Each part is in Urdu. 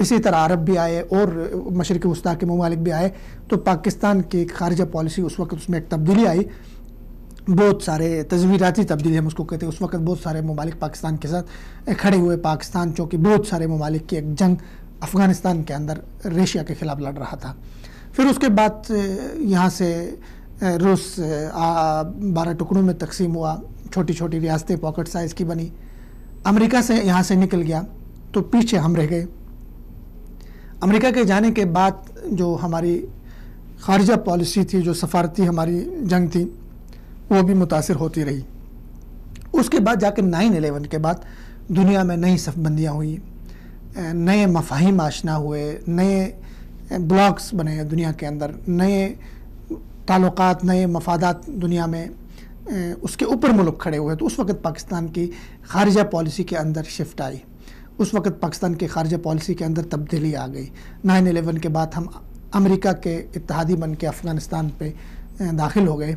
اسی طرح عرب بھی آئے اور مشرق وسطیٰ کے ممالک بھی آئے، تو پاکستان کی خارجہ پالیسی اس وقت اس میں ایک تبدیلی آئی، بہت سارے تزویراتی تبدیلی ہم اس کو کہتے ہیں۔ اس وقت بہت سارے ممالک پاکستان کے ساتھ کھڑے ہوئے، پاکستان چونکہ بہت سارے ممالک کی ایک جنگ افغانستان کے اندر ریشیا کے خلاف لڑ رہا تھا۔ پھر اس کے بعد یہاں سے روس 12 ٹکڑوں میں تقسیم ہوا، چھوٹی چھوٹی ریاستیں پاکٹ سائز کی بنی، امریکہ سے یہاں سے نکل گیا تو پیچھے ہم رہ گئے۔ امریکہ کے جانے کے بعد جو ہماری خارجہ پالیسی تھی، جو سفارتی ہماری جنگ تھی، وہ بھی متاثر ہوتی رہی۔ اس کے بعد جا کے 9/11 کے بعد دنیا میں نئی صف بندیاں ہوئیں، نئے مفاہیم آشنا ہوئے، نئے بلاکس بنے دنیا کے اندر، نئے تعلقات، نئے مفادات دنیا میں اس کے اوپر ملک کھڑے ہوئے۔ تو اس وقت پاکستان کی خارجہ پالیسی کے اندر شفٹ آئی، اس وقت پاکستان کی خارجہ پالیسی کے اندر تبدیلی آ گئی۔ 9/11 کے بعد ہم امریکہ کے اتحادی بن کے افغانستان پہ داخل ہو گئے،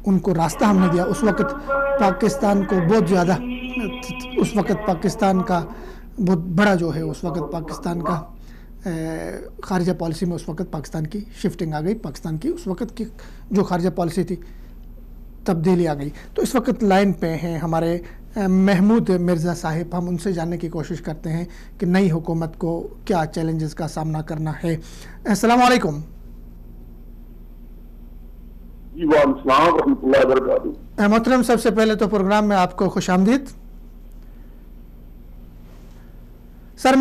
ان کو راستہ ہم نے دیا۔ اس وقت پاکستان کو بہت زیادہ، اس وقت پاکستان کا بہت بڑا جو ہے، اس وقت پاکستان کا خارجہ پالیسی میں اس وقت پاکستان کی شفٹنگ آ گئی، پاکستان کی اس وقت کی جو خارجہ پالیسی تھی تبدیلی آ گئی۔ تو اس وقت لائن پہ ہیں ہمارے محمود مرزا صاحب، ہم ان سے جاننے کی کوشش کرتے ہیں کہ نئی حکومت کو کیا چیلنجز کا سامنا کرنا ہے۔ السلام علیکم۔ جی وعلیکم السلام ورحمۃ اللہ وبرکاتہ۔ محترم، سب سے پہلے تو پروگرام میں آپ کو خوش آمدید۔ سر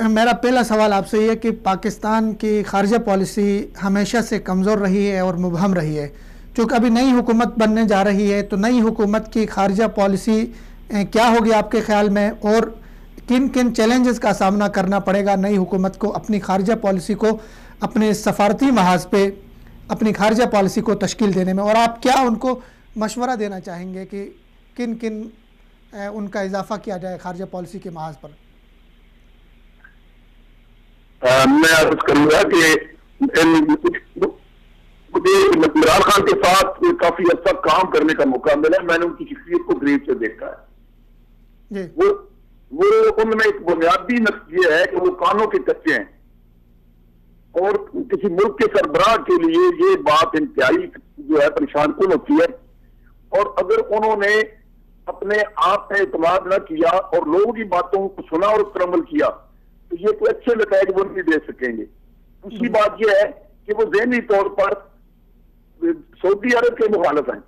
میرا پہلا سوال آپ سے یہ کہ پاکستان کی خارجہ پالیسی ہمیشہ سے کمزور رہی ہے اور مبہم رہی ہے، چونکہ ابھی نئی حکومت بننے جا رہی ہے، تو نئی حکومت کی خارجہ پالیسی کیا ہوگی آپ کے خیال میں، اور کن کن چیلنجز کا سامنا کرنا پڑے گا نئی حکومت کو اپنی خارجہ پالیسی کو اپنے سفارتی محاذ پہ اپنی خارجہ پالیسی کو تشکیل دینے میں، اور آپ کیا ان کو مشورہ دینا چاہیں گے کہ کن کن ان کا اضافہ کیا جائے خارجہ پالیسی کے محاذ پر؟ میں عرض کروں گا کہ مجھے عمران خان کے ساتھ کافی عرصہ کام کرنے کا موقع ملا، میں نے ان کی شخصیت کو قریب سے دیکھا ہے۔ وہ ان میں ایک بنیادی نقص یہ ہے کہ وہ کانوں کے کچے ہیں، اور کسی ملک کے سربراہ کے لیے یہ بات انتہائی جو ہے پریشان کن ہوتی ہے، اور اگر انہوں نے اپنے آپ پہ اعتماد نہ کیا اور لوگوں کی باتوں کو سنا اور اس پر عمل کیا تو یہ کوئی اچھے نتائج وہ نہیں دے سکیں گے۔ دوسری بات یہ ہے کہ وہ ذہنی طور پر سعودی عرب کے مخالف ہیں،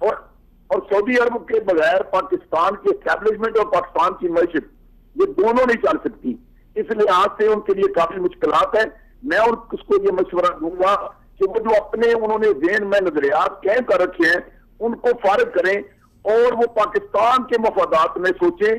اور سعودی عرب کے بغیر پاکستان کی اسٹیبلشمنٹ اور پاکستان کی معیشت یہ دونوں نہیں چل سکتی۔ اس لحاظ سے ان کے لیے کافی مشکلات ہیں۔ میں اس کو یہ مشورہ دوں گا کہ وہ جو اپنے انہوں نے ذہن میں نظریات قائم کر رکھے ہیں ان کو فارغ کریں، اور وہ پاکستان کے مفادات میں سوچیں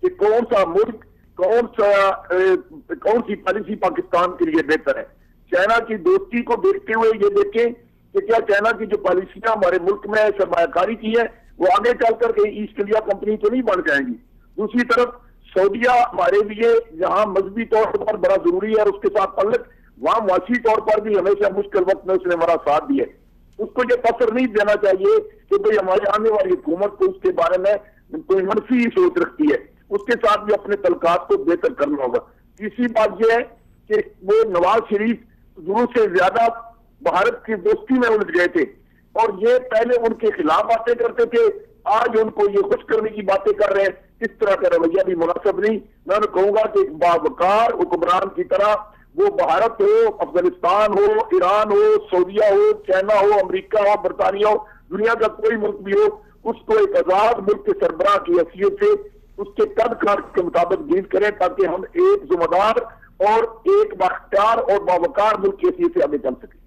کہ کون سا ملک، کون سی پالیسی پاکستان کے لیے بہتر ہے۔ چائنا کی دوستی کو دیکھتے ہوئے یہ دیکھیں کہ کیا چائنا کی جو پالیسیاں ہمارے ملک میں سرمایہ کاری کی ہے وہ آگے چل کر کے ایسٹ انڈیا کمپنی تو نہیں بن جائیں گی۔ دوسری طرف سعودیہ ہمارے لیے جہاں مذہبی طور پر بڑا ضروری ہے اور اس کے ساتھ تعلق، وہاں معاشی طور پر بھی ہمیشہ مشکل وقت میں اس نے ہمارا ساتھ دیا ہے۔ اس کو یہ تاثر نہیں دینا چاہیے کہ بھئی ہماری آنے والی حکومت کو اس کے بارے میں کوئی منفی سوچ رکھتی ہے، اس کے ساتھ بھی اپنے تعلقات کو بہتر کرنا ہوگا۔ تیسری بات یہ ہے کہ وہ نواز شریف ضرور سے زیادہ بھارت کی دوستی میں الجھ گئے تھے، اور یہ پہلے ان کے خلاف باتیں کرتے تھے، آج ان کو یہ خوش کرنے کی باتیں کر رہے ہیں۔ اس طرح کا رویہ بھی مناسب نہیں۔ میں نے کہوں گا کہ ایک باوقار حکمران کی طرح وہ بھارت ہو، افغانستان ہو، ایران ہو، سعودیہ ہو، چائنا ہو، امریکہ ہو، برطانیہ ہو، دنیا کا کوئی ملک بھی ہو، اس کو ایک آزاد ملک کے سربراہ کی حیثیت سے اس کے قد کاٹ کے مطابق ڈیل کریں، تاکہ ہم ایک ذمہ دار اور ایک بااختیار اور باوقار ملک کی حیثیت سے آگے چل سکیں۔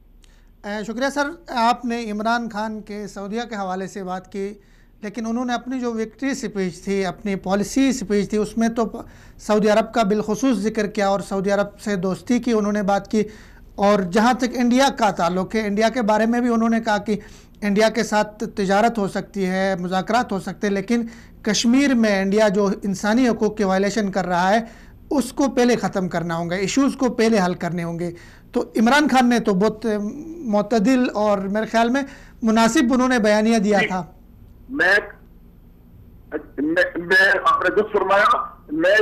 شکریہ سر، آپ نے عمران خان کے سعودیہ کے حوالے سے بات کی، لیکن انہوں نے اپنی جو وکٹری سپیچ تھی، اپنی پالیسی سپیچ تھی، اس میں تو سعودی عرب کا بالخصوص ذکر کیا اور سعودی عرب سے دوستی کی انہوں نے بات کی، اور جہاں تک انڈیا کا تعلق ہے، انڈیا کے بارے میں بھی انہوں نے کہا کہ انڈیا کے ساتھ تجارت ہو سکتی ہے، مذاکرات ہو سکتے ہیں، لیکن کشمیر میں انڈیا جو انسانی حقوق کی وائلیشن کر رہا ہے اس کو پہلے ختم کرنا ہوں گا، ایشوز کو پہلے حل کرنے ہوں گے۔ تو عمران خان نے تو بہت معتدل اور میرے خیال میں مناسب انہوں نے بیانیہ دیا تھا۔ میں آپ نے جو فرمایا میں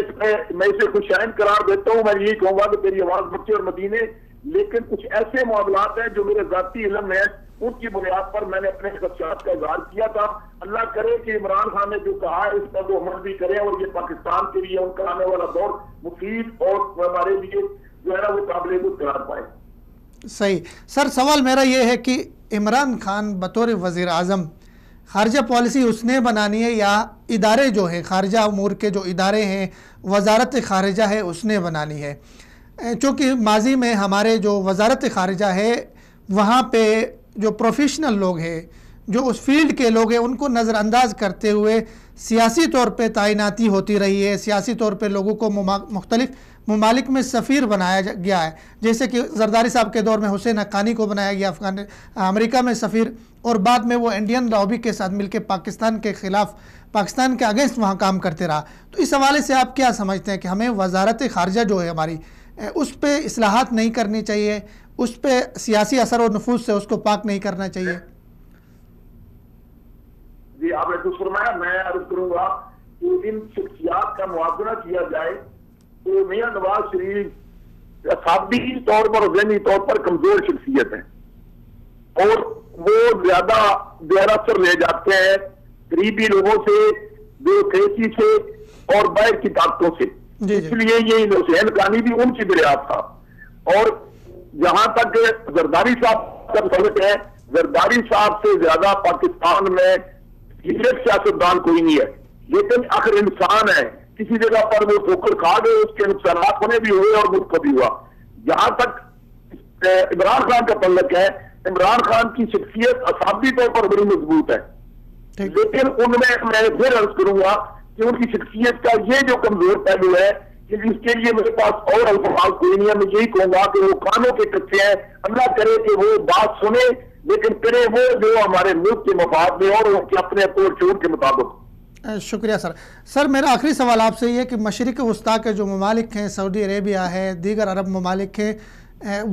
اسے خوشائن قرار دیتا ہوں. میں یہی کہوں گا کہ تیری آواز مکے اور مدینے, لیکن کچھ ایسے معاملات ہیں جو میرے ذاتی علم میں ان کی بنیاد پر میں نے اپنے خدشات کا اظہار کیا تھا. اللہ کرے کہ عمران خان نے جو کہا ہے اس پر وہ عمل بھی کرے اور یہ پاکستان کے لیے ان کا آنے والا دور مفید اور ہمارے لیے جو ہے نا وہ قابل قرار پائے. صحیح سر, سوال میرا یہ ہے کہ عمران خان بطور وزیر اعظم خارجہ پالیسی اس نے بنانی ہے یا ادارے جو ہیں خارجہ امور کے جو ادارے ہیں وزارت خارجہ ہے اس نے بنانی ہے؟ چونکہ ماضی میں ہمارے جو وزارت خارجہ ہے وہاں پہ جو پروفیشنل لوگ ہیں جو اس فیلڈ کے لوگ ہیں ان کو نظر انداز کرتے ہوئے سیاسی طور پہ تعیناتی ہوتی رہی ہے. سیاسی طور پہ لوگوں کو مختلف ممالک میں سفیر بنایا گیا ہے, جیسے کہ زرداری صاحب کے دور میں حسین حقانی کو بنایا گیا امریکہ میں سفیر, اور بعد میں وہ انڈین لابی کے ساتھ مل کے پاکستان کے خلاف پاکستان کے اگینسٹ وہاں کام کرتے رہا. تو اس حوالے سے آپ کیا سمجھتے ہیں کہ ہمیں وزارت خارجہ جو ہے ہماری اس پہ اصلاحات نہیں کرنی چاہیے, اس پہ سیاسی اثر و نفوذ سے اس کو پاک نہیں کرنا چاہیے؟ جی آپ نے تو فرمایا. میں عرض کروں گا کہ ان شخصیات کا موازنہ کیا جائے تو میاں نواز شریف اعصابی طور پر اور ذہنی طور پر کمزور شخصیت ہے اور وہ زیادہ دیر اثر لے جاتے ہیں قریبی لوگوں سے, بیوقیفی سے اور باہر کی طاقتوں سے. اس لیے یہ حسین حقانی بھی ان کی دریافت تھا. اور جہاں تک زرداری صاحب کا تعلق ہے, زرداری صاحب سے زیادہ پاکستان میں سیاستدان کوئی نہیں ہے, لیکن آخر انسان ہے. کسی جگہ پر وہ ٹھوکر کھا گئے, اس کے نقصانات ہونے بھی ہوئے اور ملک کو بھی ہوا. جہاں تک عمران خان کا تعلق ہے, عمران خان کی شخصیت اعصابی طور پر بڑی مضبوط ہے, لیکن ان میں پھر عرض کروں گا کہ ان کی شخصیت کا یہ جو کمزور پہلو ہے کہ جس کے لیے میرے پاس اور الفاظ کوئی نہیں ہے. میں یہی کہوں گا کہ وہ کانوں کے کچے ہیں. اللہ کرے کہ وہ بات سنے لیکن کرے وہ جو ہمارے ملک کے مفاد میں اور ان کے اپنے توڑ چوڑ کے مطابق. شکریہ سر. سر میرا آخری سوال آپ سے یہ کہ مشرق وسطیٰ کے جو ممالک ہیں, سعودی عربیہ ہے, دیگر عرب ممالک ہیں,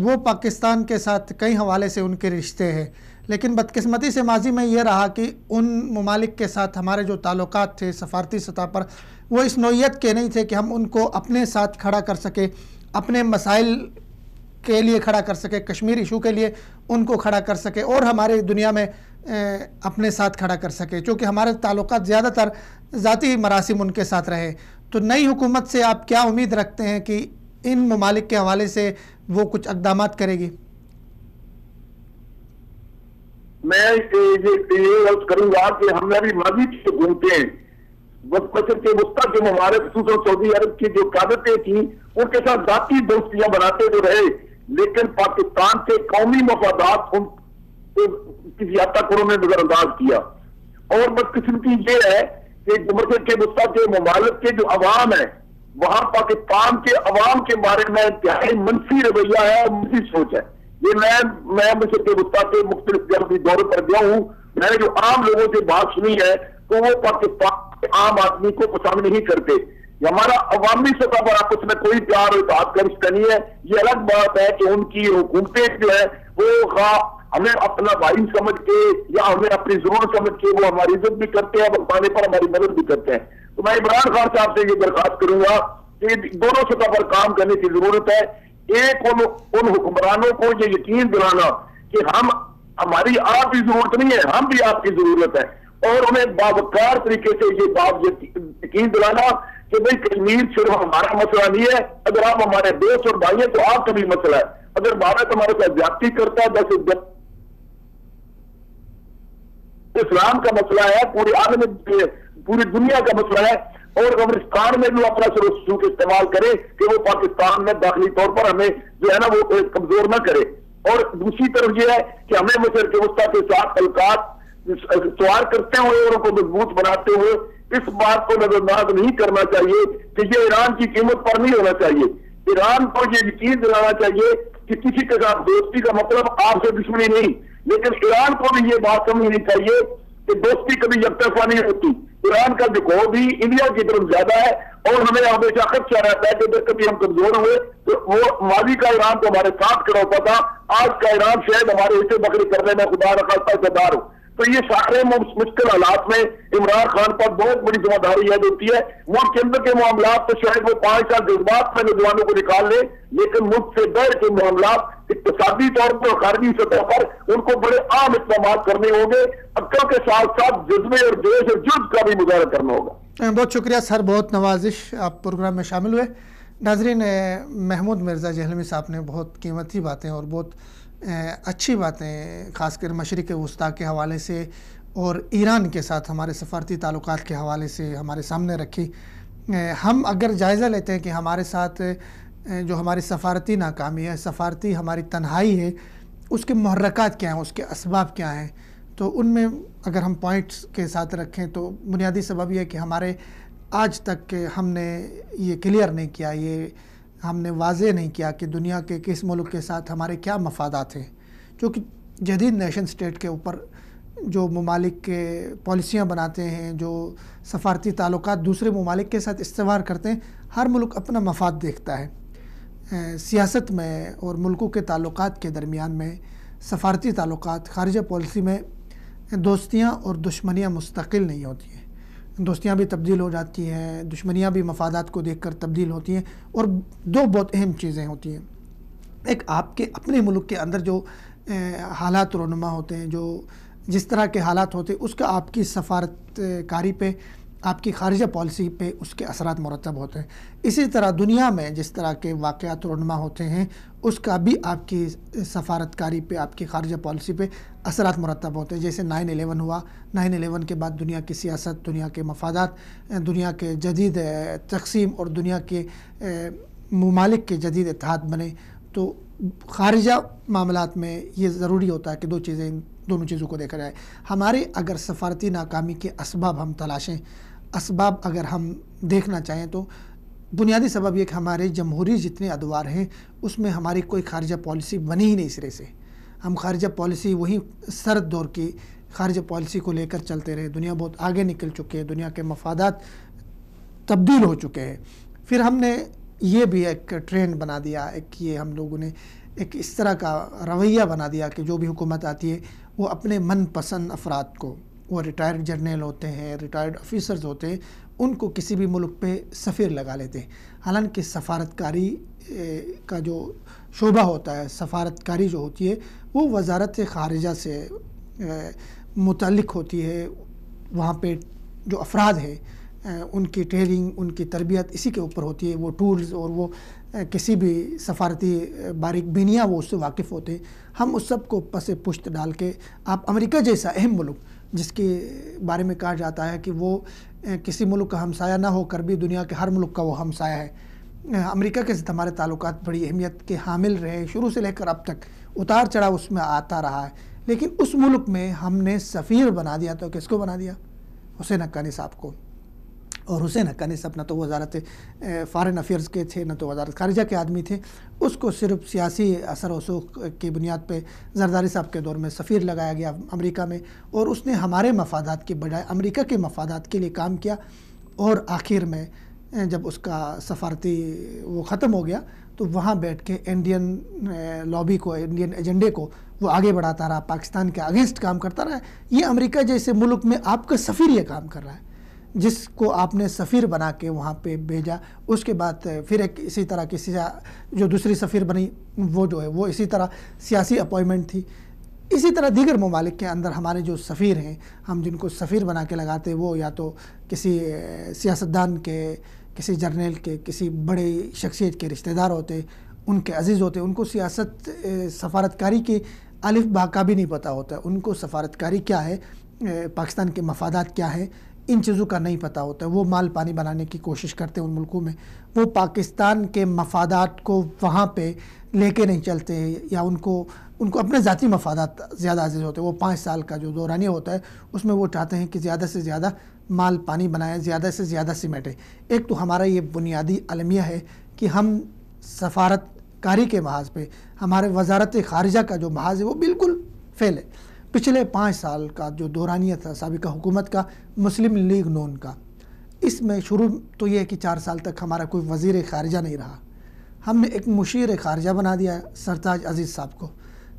وہ پاکستان کے ساتھ کئی حوالے سے ان کے رشتے ہیں, لیکن بدقسمتی سے ماضی میں یہ رہا کہ ان ممالک کے ساتھ ہمارے جو تعلقات تھے سفارتی سطح پر وہ اس نوعیت کے نہیں تھے کہ ہم ان کو اپنے ساتھ کھڑا کر سکیں, اپنے مسائل کے لیے کھڑا کر سکے, کشمیر ایشو کے لیے ان کو کھڑا کر سکے اور ہمارے دنیا میں اپنے ساتھ کھڑا کر سکے, چونکہ ہمارے تعلقات زیادہ تر ذاتی مراسم ان کے ساتھ رہے. تو نئی حکومت سے آپ کیا امید رکھتے ہیں کہ ان ممالک کے حوالے سے وہ کچھ اقدامات کرے گی؟ میں یہ عرض کروں گا کہ ہم نے ابھی ماضی کی حکومتیں مشرق وسطیٰ کے ممالک خصوصاً سعودی عرب کی جو قیادتیں تھیں ان کے ساتھ ذاتی دوستیاں بناتے تو رہے, لیکن پاکستان کے قومی مفادات ان کسی حد تک انہوں نے نظر انداز کیا. اور بدقسمتی یہ ہے کہ مشرق وسطیٰ کے ممالک کے جو عوام ہیں وہاں پاکستان کے عوام کے بارے میں انتہائی منفی رویہ ہے اور منفی سوچ ہے. یہ میں مشرق وسطیٰ کے مختلف جب دورے پر گیا ہوں, میں نے جو عام لوگوں سے بات سنی ہے تو وہ پاکستان کے عام آدمی کو پسند نہیں کرتے. ہمارا عوامی سطح پر آپس میں کوئی پیار اور اتحاد کا رشتہ نہیں ہے. یہ الگ بات ہے کہ ان کی حکومتیں جو ہے وہ ہمیں اپنا بھائی سمجھ کے یا ہمیں اپنی ضرورت سمجھ کے وہ ہماری عزت بھی کرتے ہیں, بتانے پر ہماری مدد بھی کرتے ہیں. تو میں عمران خان صاحب سے یہ درخواست کروں گا کہ دونوں سطح پر کام کرنے کی ضرورت ہے. ایک ان حکمرانوں کو یہ یقین دلانا کہ ہماری آپ کی ضرورت نہیں ہے, ہم بھی آپ کی ضرورت ہے, اور انہیں باوقار طریقے سے یہ بات یقین دلانا کہ بھئی کشمیر صرف ہمارا مسئلہ نہیں ہے. اگر آپ ہمارے دوست اور بھائی ہیں تو آپ کا بھی مسئلہ ہے. اگر بھارت ہمارے ساتھ زیادتی کرتا ہے بس اسلام کا مسئلہ ہے, پورے عالم پوری دنیا کا مسئلہ ہے, اور افغانستان میں بھی اپنا سلوک استعمال کرے کہ وہ پاکستان میں داخلی طور پر ہمیں جو ہے نا وہ کمزور نہ کرے. اور دوسری طرف یہ ہے کہ ہمیں مشرق وسطیٰ کے ساتھ تعلقات سوار کرتے ہوئے اور ان کو مضبوط بناتے ہوئے اس بات کو نظر انداز نہیں کرنا چاہیے کہ یہ ایران کی قیمت پر نہیں ہونا چاہیے. ایران کو یہ یقین دلانا چاہیے کہ کسی کے ساتھ دوستی کا مطلب آپ سے دشمنی نہیں, لیکن ایران کو بھی یہ بات سمجھنی چاہیے کہ دوستی کبھی یک طرفہ نہیں ہوتی. ایران کا جھکاؤ بھی انڈیا کی طرف زیادہ ہے اور ہمیں ہمیشہ خدشہ رہتا ہے کہ اگر کبھی ہم کمزور ہوئے تو وہ ماضی کا ایران تو ہمارے ساتھ کھڑا ہوتا تھا, آج کا ایران شاید ہمارے حصے بکری کرنے میں خدا نخواستہ صدار ہو. تو یہ سارے مشکل حالات میں عمران خان پر بہت بڑی ذمہ داری عائد ہوتی ہے. ملک کے اندر کے معاملات تو شاید وہ 5 سال جذبات میں نوجوانوں کو نکال لے، لیکن ملک سے باہر کے معاملات اقتصادی طور پر اور خارجی سطح پر ان کو بڑے عام اقدامات کرنے ہوں گے. عقل کے ساتھ ساتھ جذبے اور جوش اور جذب کا بھی مظاہرہ کرنا ہوگا. بہت شکریہ سر، بہت نوازش آپ پروگرام میں شامل ہوئے. ناظرین، محمود مرزا جہلمی صاحب نے بہت قیمتی باتیں اور بہت اچھی باتیں خاص کر مشرق وسطیٰ کے حوالے سے اور ایران کے ساتھ ہمارے سفارتی تعلقات کے حوالے سے ہمارے سامنے رکھی. ہم اگر جائزہ لیتے ہیں کہ ہمارے ساتھ جو ہماری سفارتی ناکامی ہے، سفارتی ہماری تنہائی ہے، اس کے محرکات کیا ہیں، اس کے اسباب کیا ہیں، تو ان میں اگر ہم پوائنٹس کے ساتھ رکھیں تو بنیادی سبب یہ ہے کہ ہمارے آج تک ہم نے یہ کلیئر نہیں کیا، یہ ہم نے واضح نہیں کیا کہ دنیا کے کس ملک کے ساتھ ہمارے کیا مفادات ہیں. چونکہ جدید نیشن سٹیٹ کے اوپر جو ممالک کے پالیسیاں بناتے ہیں، جو سفارتی تعلقات دوسرے ممالک کے ساتھ استوار کرتے ہیں، ہر ملک اپنا مفاد دیکھتا ہے. سیاست میں اور ملکوں کے تعلقات کے درمیان میں سفارتی تعلقات، خارجہ پالیسی میں دوستیاں اور دشمنیاں مستقل نہیں ہوتی ہیں. دوستیاں بھی تبدیل ہو جاتی ہیں، دشمنیاں بھی مفادات کو دیکھ کر تبدیل ہوتی ہیں. اور دو بہت اہم چیزیں ہوتی ہیں. ایک آپ کے اپنے ملک کے اندر جو حالات رونما ہوتے ہیں، جو جس طرح کے حالات ہوتے ہیں، اس کا آپ کی سفارت کاری پہ، آپ کی خارجہ پالیسی پہ اس کے اثرات مرتب ہوتے ہیں. اسی طرح دنیا میں جس طرح کے واقعات رونما ہوتے ہیں، اس کا بھی آپ کی سفارت کاری پہ، آپ کی خارجہ پالیسی پہ اثرات مرتب ہوتے ہیں. جیسے 9/11 ہوا، 9/11 کے بعد دنیا کی سیاست، دنیا کے مفادات، دنیا کے جدید تقسیم اور دنیا کے ممالک کے جدید اتحاد بنے. تو خارجہ معاملات میں یہ ضروری ہوتا ہے کہ دونوں چیزوں کو دیکھا جائے. ہمارے اگر سفارتی ناکامی کے اسباب ہم تلاشیں، اسباب اگر ہم دیکھنا چاہیں، تو بنیادی سبب یہ کہ ہمارے جمہوری جتنے ادوار ہیں اس میں ہماری کوئی خارجہ پالیسی بنی ہی نہیں سرے سے. ہم خارجہ پالیسی وہی سرد دور کی خارجہ پالیسی کو لے کر چلتے رہے. دنیا بہت آگے نکل چکے ہیں، دنیا کے مفادات تبدیل ہو چکے ہیں. پھر ہم نے یہ بھی ایک ٹرینڈ بنا دیا، یہ ہم لوگوں نے ایک اس طرح کا رویہ بنا دیا کہ جو بھی حکومت آتی ہے وہ اپنے من پسند افراد کو، وہ ریٹائرڈ جرنیل ہوتے ہیں، ریٹائرڈ آفیسرز ہوتے ہیں، ان کو کسی بھی ملک پہ سفیر لگا لیتے ہیں. حالانکہ سفارتکاری کا جو شعبہ ہوتا ہے، سفارتکاری جو ہوتی ہے وہ وزارت خارجہ سے متعلق ہوتی ہے. وہاں پہ جو افراد ہیں ان کی ٹریننگ، ان کی تربیت اسی کے اوپر ہوتی ہے. وہ ٹولز اور وہ کسی بھی سفارتی باریک بینیاں وہ اس سے واقف ہوتے ہیں. ہم اس سب کو پس پشت ڈال کے، آپ امریکہ جیسا اہم ملک جس کے بارے میں کہا جاتا ہے کہ وہ کسی ملک کا ہمسایہ نہ ہو کر بھی دنیا کے ہر ملک کا وہ ہمسایہ ہے. امریکہ کے ساتھ ہمارے تعلقات بڑی اہمیت کے حامل رہے، شروع سے لے کر اب تک اتار چڑھاؤ اس میں آتا رہا ہے. لیکن اس ملک میں ہم نے سفیر بنا دیا تو کس کو بنا دیا؟ حسین حقانی صاحب کو. اور حسین حقانی صاحب نہ تو وزارت فارن افیئرز کے تھے، نہ تو وزارت خارجہ کے آدمی تھے. اس کو صرف سیاسی اثر و رسوخ کی بنیاد پہ زرداری صاحب کے دور میں سفیر لگایا گیا امریکہ میں، اور اس نے ہمارے مفادات کے بجائے امریکہ کے مفادات کے لیے کام کیا. اور آخر میں جب اس کا سفارتی وہ ختم ہو گیا تو وہاں بیٹھ کے انڈین لابی کو، انڈین ایجنڈے کو وہ آگے بڑھاتا رہا، پاکستان کے اگینسٹ کام کرتا رہا. یہ امریکہ جیسے ملک میں آپ کا سفیر یہ کام کر رہا ہے، جس کو آپ نے سفیر بنا کے وہاں پہ بھیجا. اس کے بعد پھر ایک اسی طرح کی جو دوسری سفیر بنی وہ جو ہے وہ اسی طرح سیاسی اپوائنٹمنٹ تھی. اسی طرح دیگر ممالک کے اندر ہمارے جو سفیر ہیں، ہم جن کو سفیر بنا کے لگاتے، وہ یا تو کسی سیاستدان کے، کسی جرنیل کے، کسی بڑے شخصیت کے رشتہ دار ہوتے، ان کے عزیز ہوتے. ان کو سیاست سفارتکاری کی الف با کا بھی نہیں پتہ ہوتا. ان کو سفارتکاری کیا ہے، پاکستان کے مفادات کیا ہیں، ان چیزوں کا نہیں پتہ ہوتا. وہ مال پانی بنانے کی کوشش کرتے ہیں ان ملکوں میں. وہ پاکستان کے مفادات کو وہاں پہ لے کے نہیں چلتے، یا ان کو اپنے ذاتی مفادات زیادہ عزیز ہوتے ہیں. وہ 5 سال کا جو دورانیہ ہوتا ہے اس میں وہ چاہتے ہیں کہ زیادہ سے زیادہ مال پانی بنائیں، زیادہ سے زیادہ سمیٹیں. ایک تو ہمارا یہ بنیادی المیہ ہے کہ ہم سفارت کاری کے محاذ پہ، ہمارے وزارت خارجہ کا جو محاذ ہے وہ بالکل فیل ہے. پچھلے 5 سال کا جو دورانیہ تھا سابقہ حکومت کا، مسلم لیگ نون کا، اس میں شروع تو یہ ہے کہ 4 سال تک ہمارا کوئی وزیر خارجہ نہیں رہا. ہم نے ایک مشیر خارجہ بنا دیا سرتاج عزیز صاحب کو.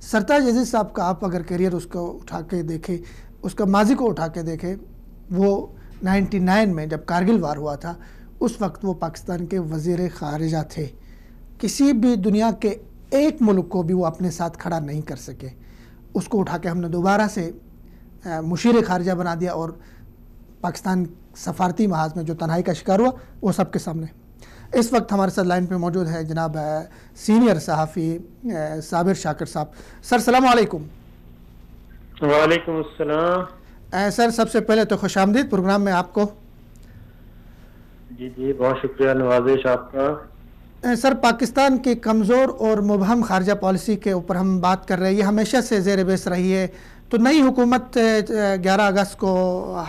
سرتاج عزیز صاحب کا آپ اگر کیریئر اس کو اٹھا کے دیکھیں، اس کا ماضی کو اٹھا کے دیکھیں، وہ 99 میں جب کارگل وار ہوا تھا اس وقت وہ پاکستان کے وزیر خارجہ تھے. کسی بھی دنیا کے ایک ملک کو بھی وہ اپنے ساتھ کھڑا نہیں کر سکے. اس کو اٹھا کے ہم نے دوبارہ سے مشیر خارجہ بنا دیا اور پاکستان سفارتی محاذ میں جو تنہائی کا شکار ہوا وہ سب کے سامنے. اس وقت ہمارے ساتھ لائن پہ موجود ہے جناب سینئر صحافی صابر شاکر صاحب. سر السلام علیکم. وعلیکم السلام. سر سب سے پہلے تو خوش آمدید پروگرام میں آپ کو. جی بہت شکریہ نوازش آپ کا. سر پاکستان کی کمزور اور مبہم خارجہ پالیسی کے اوپر ہم بات کر رہے ہیں. یہ ہمیشہ سے زیر بحث رہی ہے. تو نئی حکومت 11 اگست کو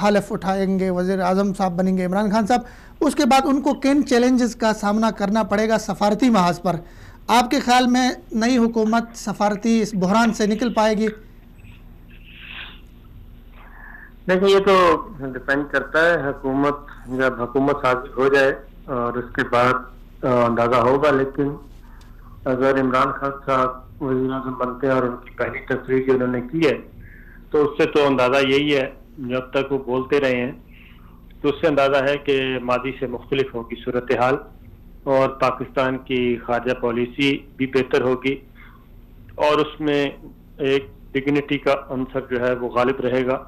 حلف اٹھائیں گے، وزیر اعظم صاحب بنیں گے عمران خان صاحب. اس کے بعد ان کو کن چیلنجز کا سامنا کرنا پڑے گا سفارتی محاذ پر؟ آپ کے خیال میں نئی حکومت سفارتی اس بحران سے نکل پائے گی؟ دیکھیں یہ تو ڈیپینڈ کرتا ہے، حکومت جب حکومت سازی ہو جائے اور اس کے بعد اندازہ ہوگا. لیکن اگر عمران خان صاحب وزیر اعظم بنتے ہیں اور ان کی پہلی تصویر جو انہوں نے کی ہے تو اس سے تو اندازہ یہی ہے، جب تک وہ بولتے رہے ہیں تو اس سے اندازہ ہے کہ ماضی سے مختلف ہوگی صورتحال اور پاکستان کی خارجہ پالیسی بھی بہتر ہوگی اور اس میں ایک ڈگنیٹی کا عنصر جو ہے وہ غالب رہے گا.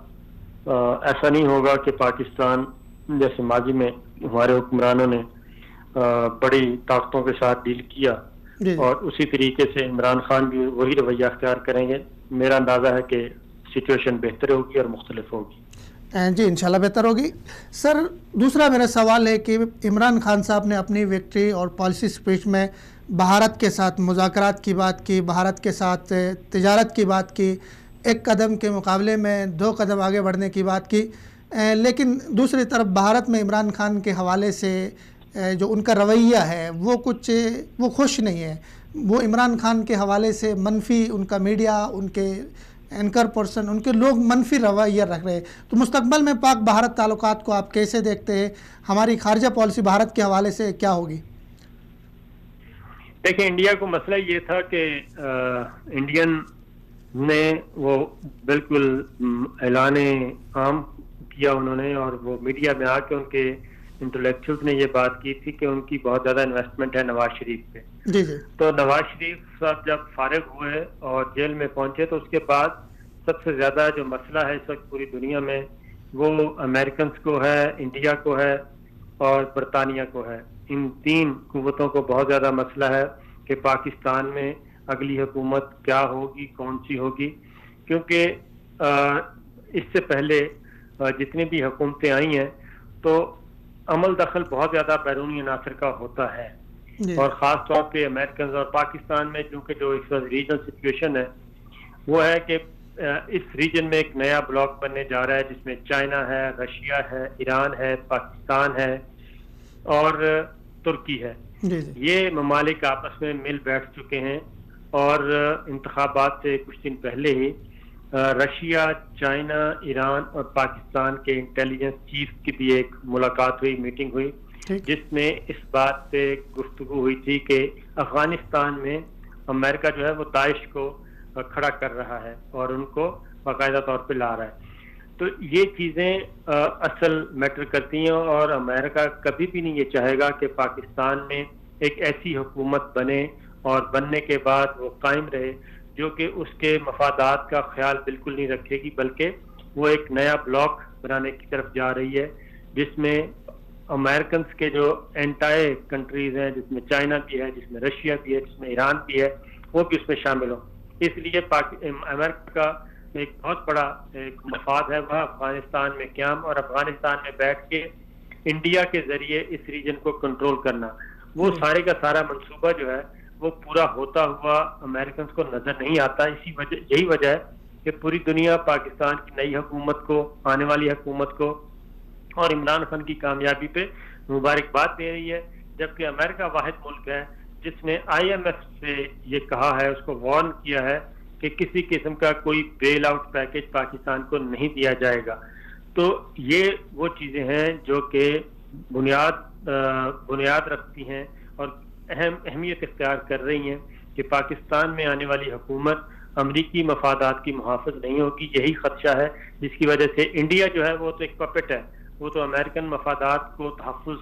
ایسا نہیں ہوگا کہ پاکستان جیسے ماضی میں ہمارے حکمرانوں نے بڑی طاقتوں کے ساتھ ڈیل کیا اور اسی طریقے سے عمران خان بھی وہی رویہ اختیار کریں گے. میرا اندازہ ہے کہ سچویشن بہتر ہوگی اور مختلف ہوگی. جی انشاءاللہ بہتر ہوگی. سر دوسرا میرا سوال ہے کہ عمران خان صاحب نے اپنی وکٹری اور پالیسی سپیچ میں بھارت کے ساتھ مذاکرات کی بات کی، بھارت کے ساتھ تجارت کی بات کی، ایک قدم کے مقابلے میں 2 قدم آگے بڑھنے کی بات کی. لیکن دوسری طرف بھارت میں عمران خان کے حوالے سے جو ان کا رویہ ہے وہ خوش نہیں ہے. وہ عمران خان کے حوالے سے منفی، ان کا میڈیا، ان کے اینکر پرسن، ان کے لوگ منفی رویہ رکھ رہے ہیں. تو مستقبل میں پاک بھارت تعلقات کو آپ کیسے دیکھتے ہیں؟ ہماری خارجہ پالیسی بھارت کے حوالے سے کیا ہوگی؟ دیکھیں انڈیا کو مسئلہ یہ تھا کہ انڈین نے وہ بالکل اعلان عام کیا انہوں نے، اور وہ میڈیا میں آ کے ان کے انٹلیکچوئلز نے یہ بات کی تھی کہ ان کی بہت زیادہ انویسٹمنٹ ہے نواز شریف پہ. جی تو نواز شریف صاحب جب فارغ ہوئے اور جیل میں پہنچے تو اس کے بعد سب سے زیادہ جو مسئلہ ہے اس وقت پوری دنیا میں وہ امریکنز کو ہے، انڈیا کو ہے اور برطانیہ کو ہے. ان 3 قوتوں کو بہت زیادہ مسئلہ ہے کہ پاکستان میں اگلی حکومت کیا ہوگی، کون سی ہوگی، کیونکہ اس سے پہلے جتنی بھی حکومتیں آئی ہیں تو عمل دخل بہت زیادہ بیرونی عناصر کا ہوتا ہے اور خاص طور پہ امریکنز اور پاکستان میں چونکہ جو اس وقت ریجنل سچویشن ہے وہ ہے کہ اس ریجن میں ایک نیا بلاک بننے جا رہا ہے جس میں چائنا ہے، رشیا ہے، ایران ہے، پاکستان ہے اور ترکی ہے. یہ ممالک آپس میں مل بیٹھ چکے ہیں اور انتخابات سے کچھ دن پہلے ہی رشیا، چائنا، ایران اور پاکستان کے انٹیلیجنس چیف کی بھی ایک ملاقات ہوئی، میٹنگ ہوئی، جس میں اس بات پہ گفتگو ہوئی تھی کہ افغانستان میں امریکہ جو ہے وہ داعش کو کھڑا کر رہا ہے اور ان کو باقاعدہ طور پہ لا رہا ہے. تو یہ چیزیں اصل میٹر کرتی ہیں اور امریکہ کبھی بھی نہیں یہ چاہے گا کہ پاکستان میں ایک ایسی حکومت بنے اور بننے کے بعد وہ قائم رہے جو کہ اس کے مفادات کا خیال بالکل نہیں رکھے گی، بلکہ وہ ایک نیا بلاک بنانے کی طرف جا رہی ہے جس میں امریکنز کے جو اینٹائی کنٹریز ہیں، جس میں چائنا بھی ہے، جس میں رشیا بھی ہے، جس میں ایران بھی ہے، وہ بھی اس میں شامل ہوں. اس لیے امریکہ کا ایک بہت بڑا ایک مفاد ہے وہ افغانستان میں قیام اور افغانستان میں بیٹھ کے انڈیا کے ذریعے اس ریجن کو کنٹرول کرنا. وہ سارے کا سارا منصوبہ جو ہے وہ پورا ہوتا ہوا امریکنز کو نظر نہیں آتا. یہی وجہ ہے کہ پوری دنیا پاکستان کی نئی حکومت کو، آنے والی حکومت کو اور عمران خان کی کامیابی پہ مبارکباد دے رہی ہے، جبکہ امریکہ واحد ملک ہے جس نے IMF سے یہ کہا ہے، اس کو وارن کیا ہے کہ کسی قسم کا کوئی بیل آؤٹ پیکج پاکستان کو نہیں دیا جائے گا. تو یہ وہ چیزیں ہیں جو کہ بنیاد رکھتی ہیں اور اہمیت اختیار کر رہی ہیں کہ پاکستان میں آنے والی حکومت امریکی مفادات کی محافظ نہیں ہوگی. یہی خدشہ ہے جس کی وجہ سے انڈیا جو ہے وہ تو ایک پپٹ ہے, وہ تو امریکن مفادات کو تحفظ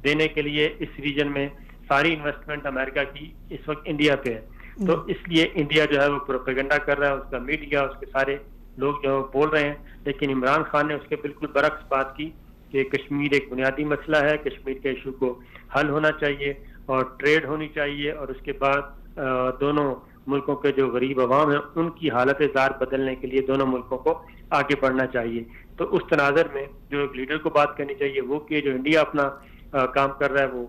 دینے کے لیے اس ریجن میں ساری انویسٹمنٹ امریکہ کی اس وقت انڈیا پہ ہے. تو اس لیے انڈیا جو ہے وہ پروپیگنڈا کر رہا ہے, اس کا میڈیا, اس کے سارے لوگ جو بول رہے ہیں. لیکن عمران خان نے اس کے بالکل برعکس بات کی کہ کشمیر ایک بنیادی مسئلہ ہے, کشمیر کے ایشو کو حل ہونا چاہیے اور ٹریڈ ہونی چاہیے, اور اس کے بعد دونوں ملکوں کے جو غریب عوام ہیں ان کی حالت زار بدلنے کے لیے دونوں ملکوں کو آگے بڑھنا چاہیے. تو اس تناظر میں جو ایک لیڈر کو بات کرنی چاہیے وہ کہ جو انڈیا اپنا کام کر رہا ہے وہ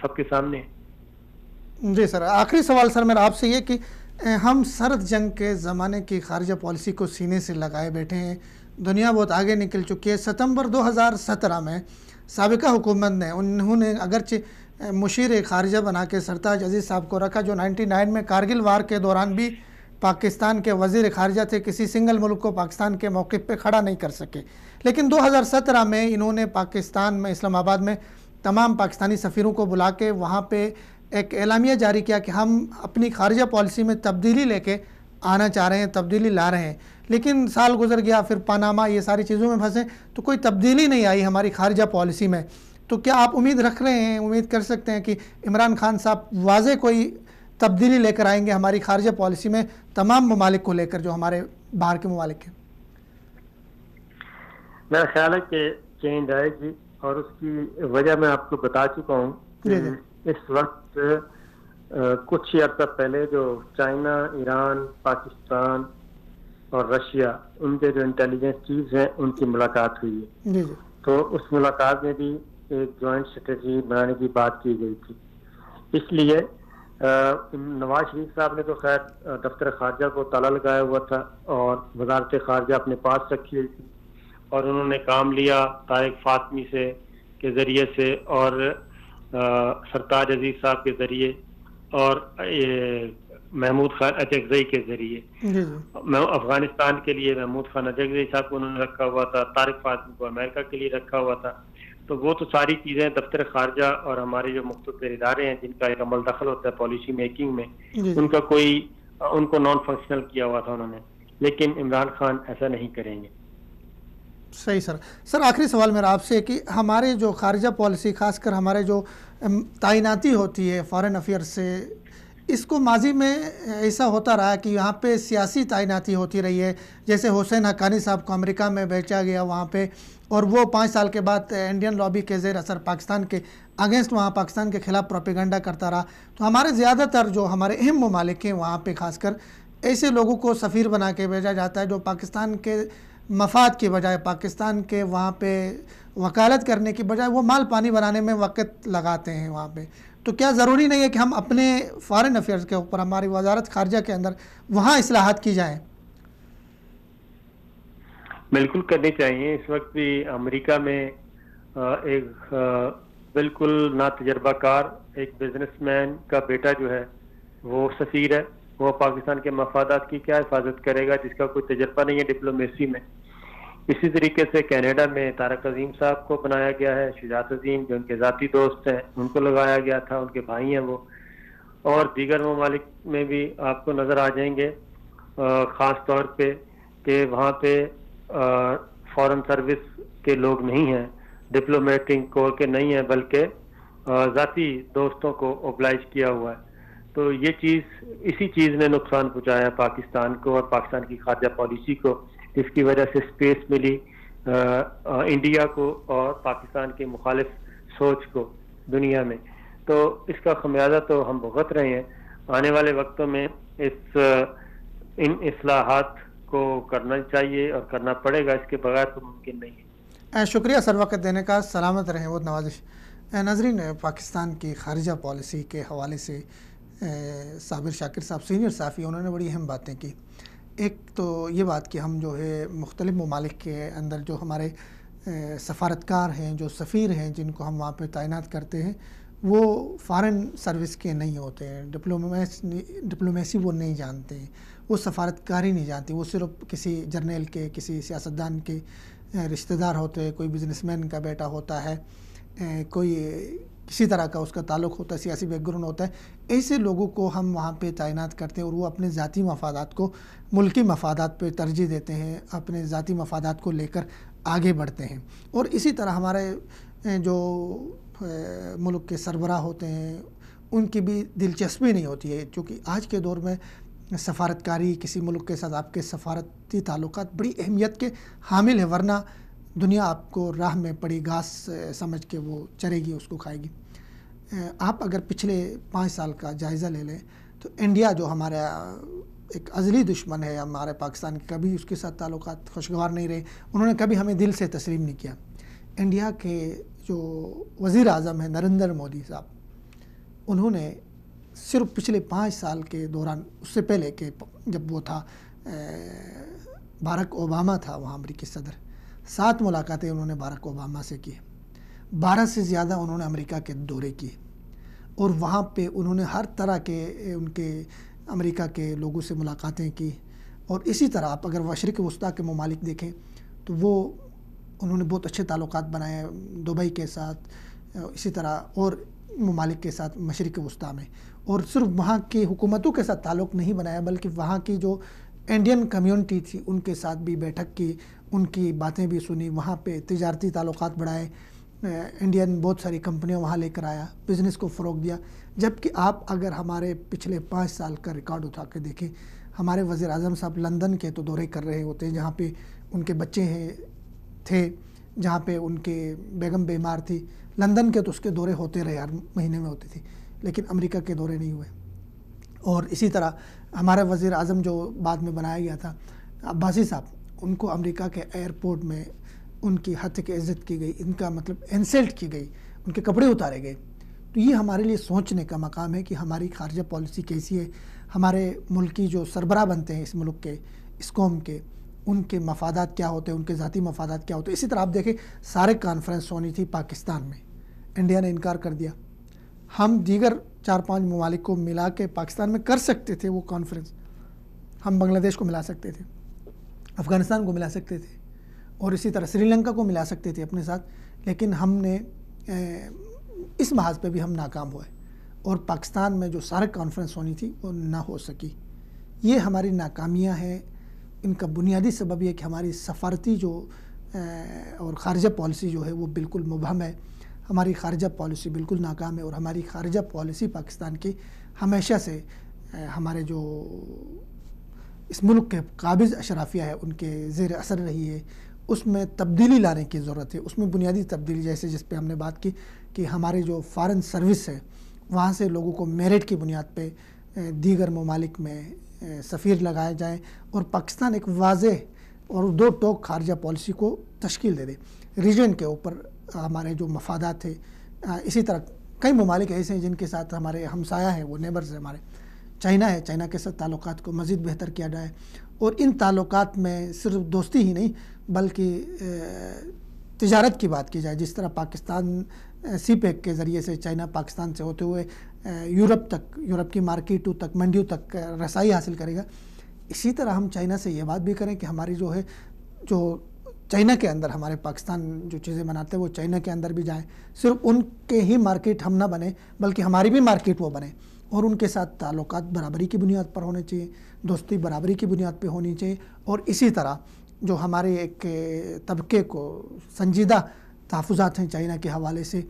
سب کے سامنے ہے. جی سر, آخری سوال سر میرا آپ سے یہ کہ ہم سرد جنگ کے زمانے کی خارجہ پالیسی کو سینے سے لگائے بیٹھے ہیں, دنیا بہت آگے نکل چکی ہے. ستمبر 2017 میں سابقہ حکومت نے, انہوں نے اگرچہ مشیر خارجہ بنا کے سرتاج عزیز صاحب کو رکھا جو 99 میں کارگل وار کے دوران بھی پاکستان کے وزیر خارجہ تھے, کسی سنگل ملک کو پاکستان کے موقف پہ کھڑا نہیں کر سکے. لیکن 2017 میں انہوں نے پاکستان میں اسلام آباد میں تمام پاکستانی سفیروں کو بلا کے وہاں پہ ایک اعلامیہ جاری کیا کہ ہم اپنی خارجہ پالیسی میں تبدیلی لے کے آنا چاہ رہے ہیں, تبدیلی لا رہے ہیں. لیکن سال گزر گیا, پھر پاناما, یہ ساری چیزوں میں پھنسے تو کوئی تبدیلی نہیں آئی ہماری خارجہ پالیسی میں. تو کیا آپ امید رکھ رہے ہیں, امید کر سکتے ہیں کہ عمران خان صاحب واضح کوئی تبدیلی لے کر آئیں گے ہماری خارجہ پالیسی میں تمام ممالک کو لے کر جو ہمارے باہر کے ممالک ہیں؟ میرا خیال ہے کہ چینج آئے گی, اور اس کی وجہ میں آپ کو بتا چکا ہوں کہ اس وقت کچھ ہی عرصہ پہلے جو چائنا, ایران, پاکستان اور رشیا, ان کے جو انٹیلیجنس چیفز ہیں ان کی ملاقات ہوئی ہے. تو اس ملاقات میں بھی ایک جوائنٹ اسٹریٹجی بنانے کی بات کی گئی تھی. اس لیے نواز شریف صاحب نے تو خیر دفتر خارجہ کو تالا لگایا ہوا تھا اور وزارت خارجہ اپنے پاس رکھی ہوئی تھی, اور انہوں نے کام لیا طارق فاطمی سے کے ذریعے سے اور سرتاج عزیز صاحب کے ذریعے اور محمود خان اجگزئی کے ذریعے. افغانستان کے لیے محمود خان اجگزئی صاحب کو انہوں نے رکھا ہوا تھا, طارق فاطمی کو امریکہ کے لیے رکھا ہوا تھا. تو وہ تو ساری چیزیں دفتر خارجہ اور ہمارے جو مختصر ادارے ہیں جن کا ایک عمل دخل ہوتا ہے پالیسی میکنگ میں, ان کا ان کو نان فنکشنل کیا ہوا تھا انہوں نے. لیکن عمران خان ایسا نہیں کریں گے. صحیح سر. سر آخری سوال میرا آپ سے کہ ہمارے جو خارجہ پالیسی, خاص کر ہمارے جو تعیناتی ہوتی ہے فارن افیئرس سے, اس کو ماضی میں ایسا ہوتا رہا کہ یہاں پہ سیاسی تعیناتی ہوتی رہی ہے. جیسے حسین حقانی صاحب کو امریکہ میں بھیجا گیا وہاں پہ, اور وہ 5 سال کے بعد انڈین لابی کے زیر اثر پاکستان کے اگینسٹ وہاں پاکستان کے خلاف پروپیگنڈا کرتا رہا. تو ہمارے زیادہ تر جو ہمارے اہم ممالک ہیں وہاں پہ خاص کر ایسے لوگوں کو سفیر بنا کے بھیجا جاتا ہے جو پاکستان کے مفاد کی بجائے, پاکستان کے وہاں پہ وکالت کرنے کی بجائے وہ مال پانی بنانے میں وقت لگاتے ہیں وہاں پہ. تو کیا ضروری نہیں ہے کہ ہم اپنے فارن افیئرز کے اوپر, ہماری وزارت خارجہ کے اندر وہاں اصلاحات کی جائیں؟ بالکل کرنی چاہیے. اس وقت بھی امریکہ میں ایک بالکل ناتجربہ کار ایک بزنس مین کا بیٹا جو ہے وہ سفیر ہے. وہ پاکستان کے مفادات کی کیا حفاظت کرے گا جس کا کوئی تجربہ نہیں ہے ڈپلومیسی میں. اسی طریقے سے کینیڈا میں طارق عظیم صاحب کو بنایا گیا ہے, شجاعت عظیم جو ان کے ذاتی دوست ہیں ان کو لگایا گیا تھا, ان کے بھائی ہیں وہ. اور دیگر ممالک میں بھی آپ کو نظر آ جائیں گے, خاص طور پہ کہ وہاں پہ فارن سروس کے لوگ نہیں ہیں, ڈپلومیٹنگ کور کے نہیں ہیں, بلکہ ذاتی دوستوں کو اوبلائج کیا ہوا ہے. تو یہ اسی چیز نے نقصان پہنچایا پاکستان کو اور پاکستان کی خارجہ پالیسی کو, جس کی وجہ سے سپیس ملی انڈیا کو اور پاکستان کے مخالف سوچ کو دنیا میں. تو اس کا خمیازہ تو ہم بھگت رہے ہیں. آنے والے وقتوں میں ان اصلاحات کو کرنا چاہیے اور کرنا پڑے گا, اس کے بغیر تو ممکن نہیں ہے. شکریہ سر وقت دینے کا. سلامت رہیں, بہت نوازش. ناظرین, پاکستان کی خارجہ پالیسی کے حوالے سے صابر شاکر صاحب سینئر صحافی, انہوں نے بڑی اہم باتیں کی. ایک تو یہ بات کہ ہم جو ہے مختلف ممالک کے اندر جو ہمارے سفارتکار ہیں, جو سفیر ہیں, جن کو ہم وہاں پہ تعینات کرتے ہیں, وہ فارن سروس کے نہیں ہوتے ہیں, ڈپلومیسی وہ نہیں جانتے ہیں, وہ سفارتکاری نہیں جانتے, وہ صرف کسی جرنیل کے, کسی سیاستدان کے رشتہ دار ہوتے ہیں, کوئی بزنس مین کا بیٹا ہوتا ہے, کوئی کسی طرح کا اس کا تعلق ہوتا ہے، سیاسی بیک گراؤنڈ ہوتا ہے، ایسے لوگوں کو ہم وہاں پہ تعینات کرتے ہیں اور وہ اپنے ذاتی مفادات کو ملکی مفادات پہ ترجیح دیتے ہیں، اپنے ذاتی مفادات کو لے کر آگے بڑھتے ہیں۔ اور اسی طرح ہمارے جو ملک کے سربراہ ہوتے ہیں ان کی بھی دلچسپی نہیں ہوتی ہے، کیونکہ آج کے دور میں سفارتکاری، کسی ملک کے ساتھ آپ کے سفارتی تعلقات بڑی اہمیت کے حامل ہیں، ورنہ دنیا آپ کو راہ میں پڑی گھاس سمجھ کے وہ چرے گی، اس کو کھائے گی۔ آپ اگر پچھلے 5 سال کا جائزہ لے لیں تو انڈیا جو ہمارا ایک ازلی دشمن ہے ہمارے پاکستان کے، کبھی اس کے ساتھ تعلقات خوشگوار نہیں رہے، انہوں نے کبھی ہمیں دل سے تسلیم نہیں کیا۔ انڈیا کے جو وزیر اعظم ہیں نریندر مودی صاحب، انہوں نے صرف پچھلے 5 سال کے دوران، اس سے پہلے کہ جب وہ تھا باراک اوباما تھا وہاں امریکی صدر، 7 ملاقاتیں انہوں نے باراک اوباما سے کی، 12 سے زیادہ انہوں نے امریکہ کے دورے کیے، اور وہاں پہ انہوں نے ہر طرح کے ان کے امریکہ کے لوگوں سے ملاقاتیں کی۔ اور اسی طرح آپ اگر مشرق وسطیٰ کے ممالک دیکھیں تو وہ انہوں نے بہت اچھے تعلقات بنائے دبئی کے ساتھ، اسی طرح اور ممالک کے ساتھ مشرق وسطیٰ میں، اور صرف وہاں کی حکومتوں کے ساتھ تعلق نہیں بنایا بلکہ وہاں کی جو انڈین کمیونٹی تھی ان کے ساتھ بھی بیٹھک کی، ان کی باتیں بھی سنی، وہاں پہ تجارتی تعلقات بڑھائے، انڈین بہت ساری کمپنیاں وہاں لے کر آیا، بزنس کو فروغ دیا۔ جبکہ آپ اگر ہمارے پچھلے 5 سال کا ریکارڈ اٹھا کے دیکھیں، ہمارے وزیر اعظم صاحب لندن کے تو دورے کر رہے ہوتے ہیں جہاں پہ ان کے بچے تھے، جہاں پہ ان کے بیگم بیمار تھی، لندن کے تو اس کے دورے ہوتے رہے، ہر مہینے میں ہوتی تھی، لیکن امریکہ کے دورے نہیں ہوئے۔ اور اسی طرح ہمارا وزیر اعظم جو بعد میں بنایا گیا تھا عباسی صاحب، ان کو امریکہ کے ایئرپورٹ میں ان کی حد تک عزت کی گئی، ان کا مطلب انسلٹ کی گئی، ان کے کپڑے اتارے گئے۔ تو یہ ہمارے لیے سوچنے کا مقام ہے کہ ہماری خارجہ پالیسی کیسی ہے، ہمارے ملک کی جو سربراہ بنتے ہیں اس ملک کے، اس قوم کے، ان کے مفادات کیا ہوتے ہیں، ان کے ذاتی مفادات کیا ہوتے ہیں۔ اسی طرح آپ دیکھیں سارے کانفرنس ہونی تھی پاکستان میں، انڈیا نے انکار کر دیا۔ ہم دیگر 4-5 ممالک کو ملا کے پاکستان میں کر سکتے تھے وہ کانفرنس، ہم بنگلہ دیش کو ملا سکتے تھے، افغانستان کو ملا سکتے تھے، اور اسی طرح سری لنکا کو ملا سکتے تھے اپنے ساتھ، لیکن ہم نے اس محاذ پہ بھی ہم ناکام ہوئے، اور پاکستان میں جو سارے کانفرنس ہونی تھی وہ نہ ہو سکی۔ یہ ہماری ناکامیاں ہیں، ان کا بنیادی سبب یہ کہ ہماری سفارتی جو اور خارجہ پالیسی جو ہے وہ بالکل مبہم ہے، ہماری خارجہ پالیسی بالکل ناکام ہے، اور ہماری خارجہ پالیسی پاکستان کی ہمیشہ سے ہمارے جو اس ملک کے قابض اشرافیہ ہے ان کے زیر اثر رہی ہے۔ اس میں تبدیلی لانے کی ضرورت ہے، اس میں بنیادی تبدیلی، جیسے جس پہ ہم نے بات کی کہ ہمارے جو فارن سروس ہے وہاں سے لوگوں کو میرٹ کی بنیاد پہ دیگر ممالک میں سفیر لگائے جائیں، اور پاکستان ایک واضح اور 2 ٹوک خارجہ پالیسی کو تشکیل دے دے ریجن کے اوپر ہمارے جو مفادات ہیں۔ اسی طرح کئی ممالک ایسے ہیں جن کے ساتھ ہمارے ہمسایہ ہیں، وہ نیبرز ہیں ہمارے، چائنا ہے، چائنا کے ساتھ تعلقات کو مزید بہتر کیا جائے، اور ان تعلقات میں صرف دوستی ہی نہیں بلکہ تجارت کی بات کی جائے، جس طرح پاکستان سی پیک کے ذریعے سے چائنا پاکستان سے ہوتے ہوئے یورپ تک، یورپ کی مارکیٹوں تک، منڈیوں تک رسائی حاصل کرے گا، اسی طرح ہم چائنا سے یہ بات بھی کریں کہ ہماری جو ہے جو چائنا کے اندر ہمارے پاکستان جو چیزیں بناتے ہیں وہ چائنا کے اندر بھی جائیں، صرف ان کے ہی مارکیٹ ہم نہ بنیں بلکہ ہماری بھی مارکیٹ وہ بنے، اور ان کے ساتھ تعلقات برابری کی بنیاد پر ہونے چاہیے، دوستی برابری کی بنیاد پہ ہونی چاہیے، اور اسی طرح جو ہمارے ایک طبقے کو سنجیدہ تحفظات ہیں چائنا کے حوالے سے،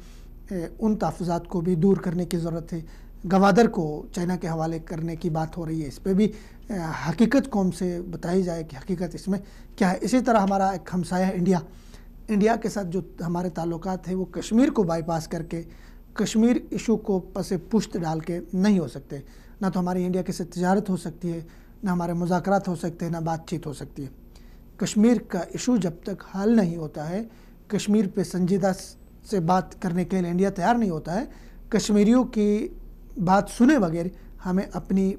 ان تحفظات کو بھی دور کرنے کی ضرورت ہے۔ گوادر کو چائنا کے حوالے کرنے کی بات ہو رہی ہے، اس پہ بھی حقیقت قوم سے بتائی جائے کہ حقیقت اس میں کیا ہے۔ اسی طرح ہمارا ایک ہمسایہ انڈیا، انڈیا کے ساتھ جو ہمارے تعلقات ہیں وہ کشمیر کو بائی پاس کر کے، کشمیر ایشو کو پس پشت ڈال کے نہیں ہو سکتے، نہ تو ہماری انڈیا کے ساتھ تجارت ہو سکتی ہے، نہ ہمارے مذاکرات ہو سکتے ہیں، نہ بات چیت ہو سکتی ہے۔ کشمیر کا ایشو جب تک حل نہیں ہوتا ہے، کشمیر پہ سنجیدہ سے بات کرنے کے لیے انڈیا تیار نہیں ہوتا ہے، کشمیریوں کی بات سنے بغیر ہمیں اپنی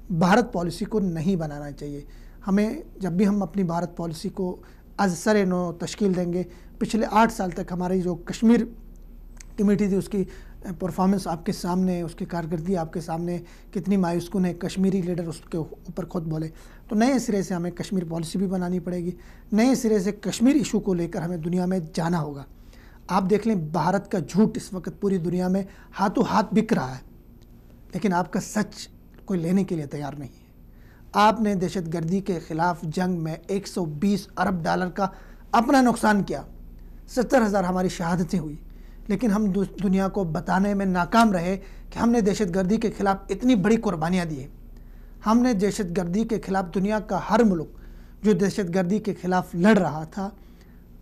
بھارت پالیسی کو نہیں بنانا چاہیے۔ ہمیں جب بھی ہم اپنی بھارت پالیسی کو از سر نو تشکیل دیں گے، پچھلے 8 سال تک ہماری جو کشمیر کمیٹی تھی اس کی پرفارمنس آپ کے سامنے، اس کی کارکردگی آپ کے سامنے کتنی مایوس کن ہے، کشمیری لیڈر اس کے اوپر خود بولے، تو نئے سرے سے ہمیں کشمیر پالیسی بھی بنانی پڑے گی، نئے سرے سے کشمیر ایشو کو لے کر ہمیں دنیا میں جانا ہوگا۔ آپ دیکھ لیں بھارت کا جھوٹ اس وقت پوری دنیا میں ہاتھوں ہاتھ بک رہا ہے، لیکن آپ کا سچ کوئی لینے کے لیے تیار نہیں ہے۔ آپ نے دہشت گردی کے خلاف جنگ میں 120 ارب ڈالر کا اپنا نقصان کیا، 70,000 ہماری شہادتیں ہوئی، لیکن ہم دنیا کو بتانے میں ناکام رہے کہ ہم نے دہشت گردی کے خلاف اتنی بڑی قربانیاں دی ہیں۔ ہم نے دہشت گردی کے خلاف دنیا کا ہر ملک جو دہشت گردی کے خلاف لڑ رہا تھا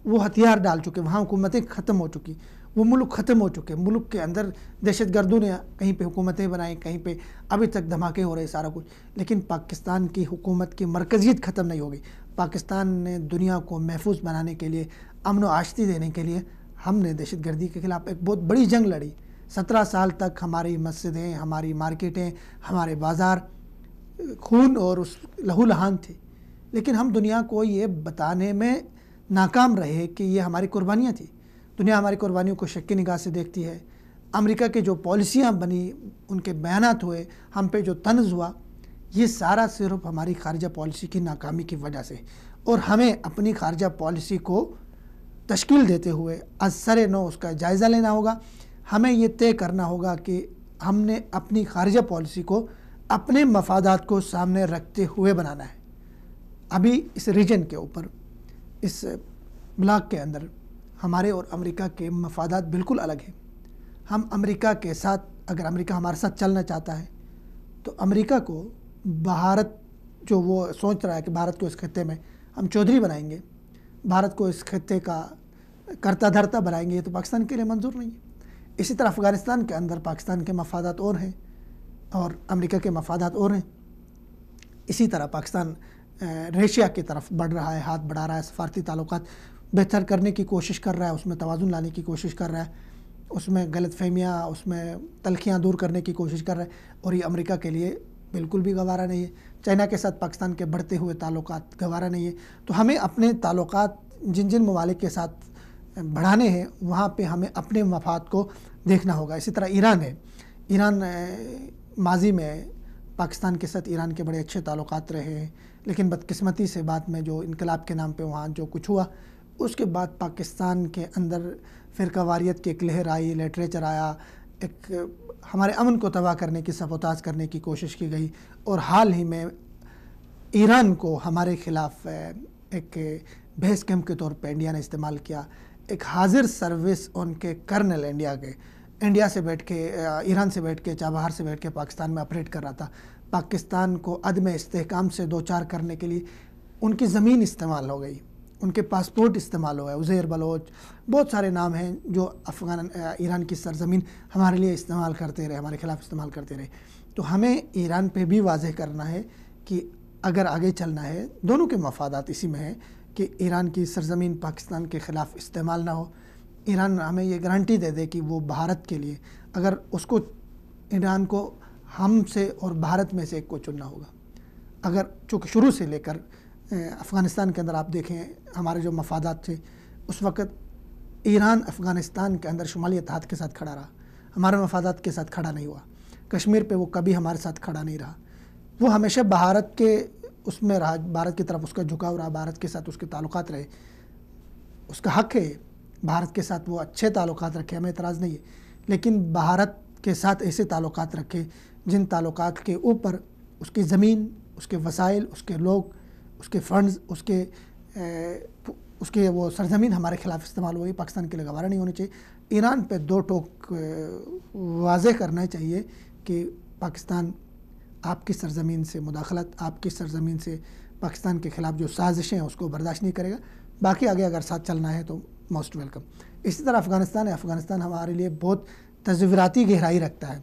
وہ ہتھیار ڈال چکے، وہاں حکومتیں ختم ہو چکی، وہ ملک ختم ہو چکے، ملک کے اندر دہشت گردوں نے کہیں پہ حکومتیں بنائیں، کہیں پہ ابھی تک دھماکے ہو رہے سارا کچھ، لیکن پاکستان کی حکومت کی مرکزیت ختم نہیں ہو گئی۔ پاکستان نے دنیا کو محفوظ بنانے کے لیے، امن و آشتی دینے کے لیے ہم نے دہشت گردی کے خلاف ایک بہت بڑی جنگ لڑی۔ 17 سال تک ہماری مسجدیں، ہماری مارکیٹیں، ہمارے بازار خون اور اس لہو لہان تھے، لیکن ہم دنیا کو یہ بتانے میں ناکام رہے کہ یہ ہماری قربانیاں تھیں۔ دنیا ہماری قربانیوں کو شک کی نگاہ سے دیکھتی ہے۔ امریکہ کے جو پالیسیاں بنی، ان کے بیانات ہوئے، ہم پہ جو طنز ہوا، یہ سارا صرف ہماری خارجہ پالیسی کی ناکامی کی وجہ سے، اور ہمیں اپنی خارجہ پالیسی کو تشکیل دیتے ہوئے از سر نو اس کا جائزہ لینا ہوگا۔ ہمیں یہ طے کرنا ہوگا کہ ہم نے اپنی خارجہ پالیسی کو اپنے مفادات کو سامنے رکھتے ہوئے بنانا ہے۔ ابھی اس ریجن کے اوپر، اس بلاک کے اندر ہمارے اور امریکہ کے مفادات بالکل الگ ہیں۔ ہم امریکہ کے ساتھ، اگر امریکہ ہمارے ساتھ چلنا چاہتا ہے تو امریکہ کو بھارت جو وہ سوچ رہا ہے کہ بھارت کو اس خطے میں ہم چودھری بنائیں گے، بھارت کو اس خطے کا کرتا دھرتا بنائیں گے، یہ تو پاکستان کے لیے منظور نہیں ہے۔ اسی طرح افغانستان کے اندر پاکستان کے مفادات اور ہیں اور امریکہ کے مفادات اور ہیں۔ اسی طرح پاکستان ریشیا کی طرف بڑھ رہا ہے، ہاتھ بڑھا رہا ہے، سفارتی تعلقات بہتر کرنے کی کوشش کر رہا ہے، اس میں توازن لانے کی کوشش کر رہا ہے، اس میں غلط فہمیاں، اس میں تلخیاں دور کرنے کی کوشش کر رہا ہے، اور یہ امریکہ کے لیے بالکل بھی گوارا نہیں ہے۔ چائنا کے ساتھ پاکستان کے بڑھتے ہوئے تعلقات گوارا نہیں ہے۔ تو ہمیں اپنے تعلقات جن ممالک کے ساتھ بڑھانے ہیں وہاں پہ ہمیں اپنے مفاد کو دیکھنا ہوگا۔ اسی طرح ایران ہے، ایران ماضی میں پاکستان کے ساتھ ایران کے بڑے اچھے تعلقات رہے ہیں، لیکن بدقسمتی سے بعد میں جو انقلاب کے نام پہ وہاں جو کچھ ہوا، اس کے بعد پاکستان کے اندر فرقہ واریت کی ایک لہر آئی، لٹریچر آیا، ایک ہمارے امن کو تباہ کرنے کی، سبوتاژ کرنے کی کوشش کی گئی، اور حال ہی میں ایران کو ہمارے خلاف ایک بحث کیمپ کے طور پہ انڈیا نے استعمال کیا۔ ایک حاضر سروس ان کے کرنل انڈیا سے بیٹھ کے، ایران سے بیٹھ کے، چابہار سے بیٹھ کے پاکستان میں آپریٹ کر رہا تھا۔ پاکستان کو عدم استحکام سے دوچار کرنے کے لیے ان کی زمین استعمال ہو گئی، ان کے پاسپورٹ استعمال ہو گئے، عزیر بلوچ، بہت سارے نام ہیں جو ایران کی سرزمین ہمارے لیے استعمال کرتے رہے، ہمارے خلاف استعمال کرتے رہے۔ تو ہمیں ایران پہ بھی واضح کرنا ہے کہ اگر آگے چلنا ہے، دونوں کے مفادات اسی میں ہیں کہ ایران کی سرزمین پاکستان کے خلاف استعمال نہ ہو۔ ایران ہمیں یہ گارنٹی دے دے کہ وہ بھارت کے لیے، اگر اس کو، ایران کو ہم سے اور بھارت میں سے ایک کو چننا ہوگا۔ اگر چونکہ شروع سے لے کر افغانستان کے اندر آپ دیکھیں ہمارے جو مفادات تھے، اس وقت ایران افغانستان کے اندر شمالی اتحاد کے ساتھ کھڑا رہا، ہمارے مفادات کے ساتھ کھڑا نہیں ہوا۔ کشمیر پہ وہ کبھی ہمارے ساتھ کھڑا نہیں رہا، وہ ہمیشہ بھارت کے اس میں رہا، بھارت کی طرف اس کا جھکاؤ رہا، بھارت کے ساتھ اس کے تعلقات رہے۔ اس کا حق ہے بھارت کے ساتھ وہ اچھے تعلقات رکھے، ہمیں اعتراض نہیں ہے، لیکن بھارت کے ساتھ ایسے تعلقات رکھے جن تعلقات کے اوپر اس کی زمین، اس کے وسائل، اس کے لوگ، اس کے فنڈز، اس کے وہ سرزمین ہمارے خلاف استعمال ہوئی، پاکستان کے لیے گوارا نہیں ہونے چاہیے۔ ایران پہ دو ٹوک واضح کرنا چاہیے کہ پاکستان آپ کی سرزمین سے مداخلت، آپ کی سرزمین سے پاکستان کے خلاف جو سازشیں ہیں اس کو برداشت نہیں کرے گا، باقی آگے اگر ساتھ چلنا ہے تو موسٹ ویلکم۔ اسی طرح افغانستان ہے، افغانستان ہمارے لیے بہت تصوراتی گہرائی رکھتا ہے۔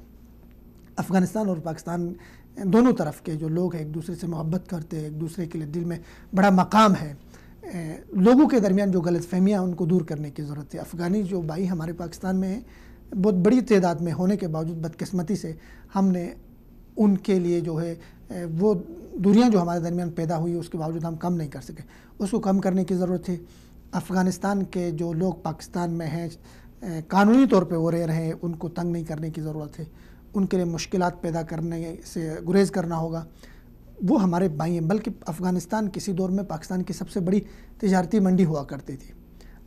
افغانستان اور پاکستان دونوں طرف کے جو لوگ ہیں ایک دوسرے سے محبت کرتے ہیں، ایک دوسرے کے لیے دل میں بڑا مقام ہے۔ لوگوں کے درمیان جو غلط فہمیاں ان کو دور کرنے کی ضرورت ہے۔ افغانی جو بھائی ہمارے پاکستان میں ہیں، بہت بڑی تعداد میں ہونے کے باوجود بدقسمتی سے ہم نے ان کے لیے جو ہے وہ دوریاں جو ہمارے درمیان پیدا ہوئی اس کے باوجود ہم کم نہیں کر سکے، اس کو کم کرنے کی ضرورت ہے۔ افغانستان کے جو لوگ پاکستان میں ہیں، قانونی طور پہ وہ رہ رہے ہیں، ان کو تنگ نہیں کرنے کی ضرورت ہے، ان کے لیے مشکلات پیدا کرنے سے گریز کرنا ہوگا۔ وہ ہمارے بھائی ہیں، بلکہ افغانستان کسی دور میں پاکستان کی سب سے بڑی تجارتی منڈی ہوا کرتی تھی۔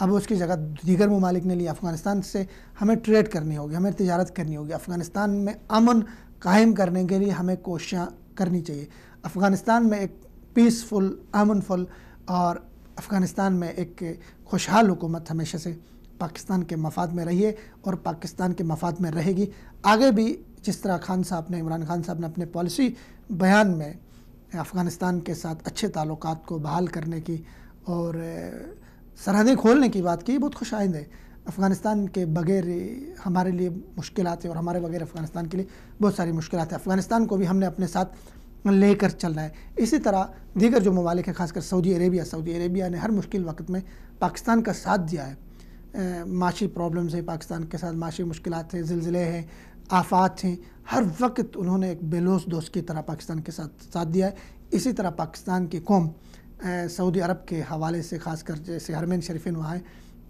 اب اس کی جگہ دیگر ممالک نے لی. افغانستان سے ہمیں ٹریڈ کرنی ہوگی, ہمیں تجارت کرنی ہوگی. افغانستان میں امن قائم کرنے کے لیے ہمیں کوششیں کرنی چاہیے. افغانستان میں ایک پیسفل, امن فل اور افغانستان میں ایک خوشحال حکومت ہمیشہ سے پاکستان کے مفاد میں رہی ہے اور پاکستان کے مفاد میں رہے گی. آگے بھی جس طرح خان صاحب نے, عمران خان صاحب نے اپنے پالیسی بیان میں افغانستان کے ساتھ اچھے تعلقات کو بحال کرنے کی اور سرحدیں کھولنے کی بات کی, بہت خوش آئند ہے. افغانستان کے بغیر ہمارے لیے مشکلات ہیں اور ہمارے بغیر افغانستان کے لیے بہت ساری مشکلات ہیں. افغانستان کو بھی ہم نے اپنے ساتھ لے کر چلنا ہے. اسی طرح دیگر جو ممالک ہیں, خاص کر سعودی عربیہ نے ہر مشکل وقت میں پاکستان کا ساتھ دیا ہے. معاشی پرابلمز ہیں پاکستان کے ساتھ, معاشی مشکلات ہیں, زلزلے ہیں, آفات ہیں, ہر وقت انہوں نے ایک بے لوث دوست کی طرح پاکستان کے ساتھ دیا ہے. اسی طرح پاکستان کی قوم سعودی عرب کے حوالے سے, خاص کر جیسے حرمین شریفین وہاں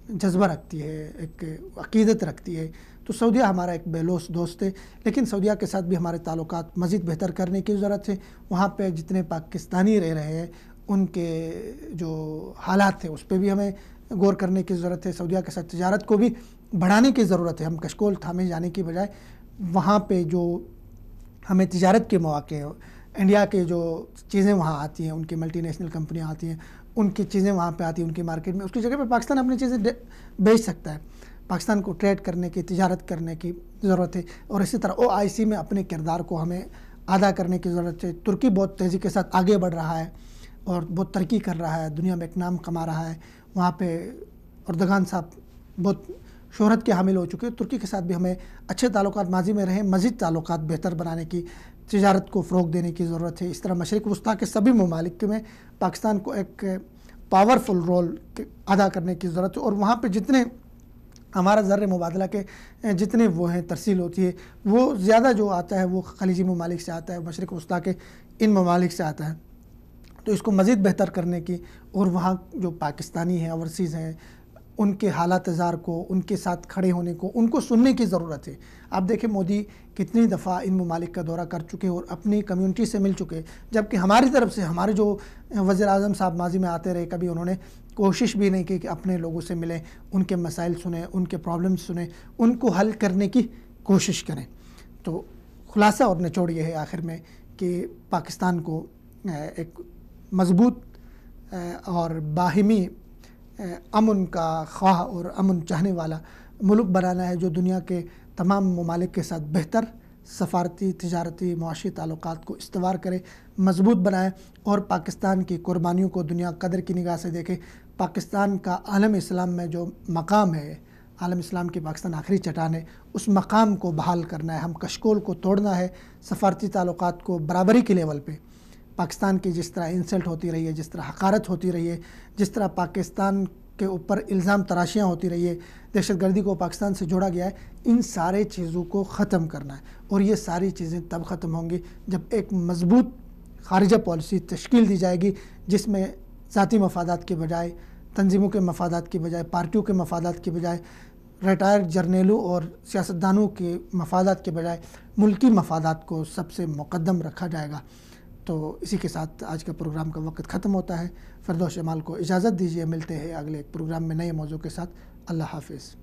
جذبہ رکھتی ہے, ایک عقیدت رکھتی ہے. تو سعودیہ ہمارا ایک بے لوث دوست ہے, لیکن سعودیہ کے ساتھ بھی ہمارے تعلقات مزید بہتر کرنے کی ضرورت ہے. وہاں پہ جتنے پاکستانی رہ رہے ہیں ان کے جو حالات ہیں اس پہ بھی ہمیں غور کرنے کی ضرورت ہے. سعودیہ کے ساتھ تجارت کو بھی بڑھانے کی ضرورت ہے. ہم کشکول تھامے جانے کی بجائے وہاں پہ جو ہمیں تجارت کے مواقع ہیں, انڈیا کے جو چیزیں وہاں آتی ہیں, ان کی ملٹی نیشنل کمپنیاں آتی ہیں, ان کی چیزیں وہاں پہ آتی ہیں ان کی مارکیٹ میں, اس کی جگہ پہ پاکستان اپنی چیزیں بیچ سکتا ہے. پاکستان کو ٹریڈ کرنے کی, تجارت کرنے کی ضرورت ہے. اور اسی طرح OIC میں اپنے کردار کو ہمیں ادا کرنے کی ضرورت ہے. ترکی بہت تیزی کے ساتھ آگے بڑھ رہا ہے اور بہت ترقی کر رہا ہے, دنیا میں ایک نام کما رہا ہے. وہاں پہ اردگان صاحب بہت شہرت کے حامل ہو چکے. ترکی کے ساتھ بھی ہمیں اچھے تعلقات ماضی میں رہیں, مزید تعلقات بہتر بنانے کی, تجارت کو فروغ دینے کی ضرورت ہے. اس طرح مشرق وسطیٰ کے سبھی ممالک میں پاکستان کو ایک پاورفل رول ادا کرنے کی ضرورت ہے. اور وہاں پہ جتنے ہمارا زر مبادلہ کے جتنے وہ ہیں ترسیل ہوتی ہے, وہ زیادہ جو آتا ہے وہ خلیجی ممالک سے آتا ہے, مشرق وسطیٰ کے ان ممالک سے آتا ہے. تو اس کو مزید بہتر کرنے کی اور وہاں جو پاکستانی ہیں, اوورسیز ہیں, ان کے حالات زار کو, ان کے ساتھ کھڑے ہونے کو, ان کو سننے کی ضرورت ہے. آپ دیکھیں مودی کتنی دفعہ ان ممالک کا دورہ کر چکے اور اپنی کمیونٹی سے مل چکے, جبکہ ہماری طرف سے ہمارے جو وزیر اعظم صاحب ماضی میں آتے رہے, کبھی انہوں نے کوشش بھی نہیں کی کہ اپنے لوگوں سے ملیں, ان کے مسائل سنیں, ان کے پرابلمز سنیں, ان کو حل کرنے کی کوشش کریں. تو خلاصہ اور نچوڑ یہ ہے آخر میں کہ پاکستان کو ایک مضبوط اور باہمی امن کا خواہ اور امن چاہنے والا ملک بنانا ہے, جو دنیا کے تمام ممالک کے ساتھ بہتر سفارتی, تجارتی, معاشی تعلقات کو استوار کرے, مضبوط بنائے اور پاکستان کی قربانیوں کو دنیا قدر کی نگاہ سے دیکھے. پاکستان کا عالم اسلام میں جو مقام ہے, عالم اسلام کی پاکستان آخری چٹان ہے, اس مقام کو بحال کرنا ہے. ہم کشکول کو توڑنا ہے, سفارتی تعلقات کو برابری کے لیول پہ. پاکستان کی جس طرح انسلٹ ہوتی رہی ہے, جس طرح حقارت ہوتی رہی ہے, جس طرح پاکستان کے اوپر الزام تراشیاں ہوتی رہی ہے, دہشت گردی کو پاکستان سے جوڑا گیا ہے, ان سارے چیزوں کو ختم کرنا ہے. اور یہ ساری چیزیں تب ختم ہوں گی جب ایک مضبوط خارجہ پالیسی تشکیل دی جائے گی, جس میں ذاتی مفادات کے بجائے, تنظیموں کے مفادات کے بجائے, پارٹیوں کے مفادات کے بجائے, ریٹائر جرنیلوں اور سیاستدانوں کے مفادات کے بجائے ملکی مفادات کو سب سے مقدم رکھا جائے گا. تو اسی کے ساتھ آج کا پروگرام کا وقت ختم ہوتا ہے. فردوس جمال کو اجازت دیجیے, ملتے ہیں اگلے ایک پروگرام میں نئے موضوع کے ساتھ. اللہ حافظ.